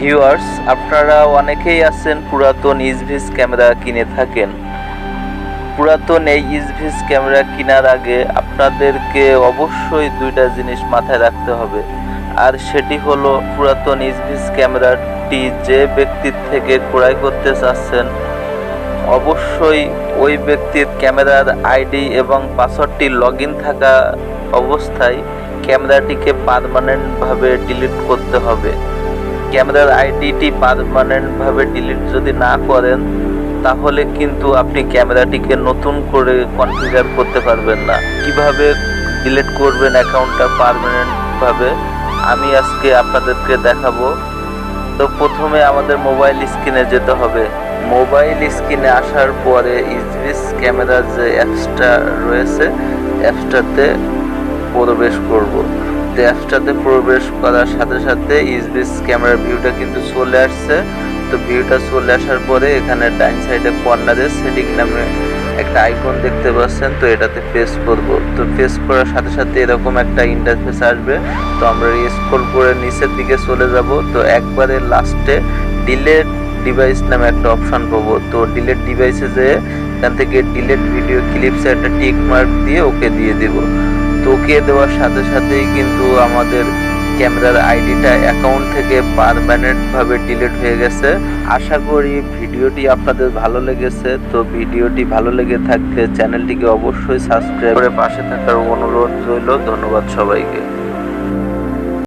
Viewers, আপনারা অনেকেই আছেন পুরাতন ezviz ক্যামেরা কিনে থাকেন। পুরাতন এই ezviz ক্যামেরা কেনার আগে আপনাদেরকে অবশ্যই দুইটা জিনিস মাথায় রাখতে হবে। আর সেটি হলো, পুরাতন ezviz ক্যামেরাটি যে ব্যক্তির থেকে ক্রয় করতে চাচ্ছেন অবশ্যই ওই ব্যক্তির ক্যামেরার আইডি এবং পাসওয়ার্ডটি লগইন থাকা অবস্থায় ক্যামেরাটিকে পার্মানেন্টভাবে ডিলিট করতে হবে। ক্যামেরার আইডিটি পার্মানেন্টভাবে ডিলিট যদি না করেন তাহলে কিন্তু আপনি ক্যামেরাটিকে নতুন করে কনফিগার করতে পারবেন না। কিভাবে ডিলিট করবেন অ্যাকাউন্টটা পার্মানেন্টভাবে আমি আজকে আপনাদেরকে দেখাবো। তো প্রথমে আমাদের মোবাইল স্ক্রিনে যেতে হবে। মোবাইল স্ক্রিনে আসার পরে ezviz ক্যামেরার যে অ্যাপসটা রয়েছে অ্যাপসটাতে প্রবেশ করব। তো অ্যাপসটাতে প্রবেশ করার সাথে সাথে ezviz ক্যামেরার ভিউটা কিন্তু চলে আসছে। তো ভিউটা চলে আসার পরে এখানে ডাইন সাইডে কর্নারে সেটিং নামে একটা আইকন দেখতে পাচ্ছেন, তো এটাতে প্রেস করব। তো প্রেস করার সাথে সাথে এরকম একটা ইন্টারফেস আসবে। তো আমরা স্ক্রল করে নিচের দিকে চলে যাব। তো একবারে লাস্টে ডিলেট ডিভাইস নামে একটা অপশন পাবো। তো ডিলেট ডিভাইসে যেয়ে এখান থেকে ডিলেট ভিডিও ক্লিপসে একটা টিক মার্ক দিয়ে ওকে দিয়ে দেব। তো ওকে দেওয়ার সাথে সাথেই কিন্তু আমাদের ক্যামেরার আইডিটা অ্যাকাউন্ট থেকে পার্মানেন্টভাবে ডিলিট হয়ে গেছে। আশা করি ভিডিওটি আপনাদের ভালো লেগেছে। তো ভিডিওটি ভালো লেগে থাকলে চ্যানেলটিকে অবশ্যই সাবস্ক্রাইব করে পাশে থাকার অনুরোধ রইল। ধন্যবাদ সবাইকে।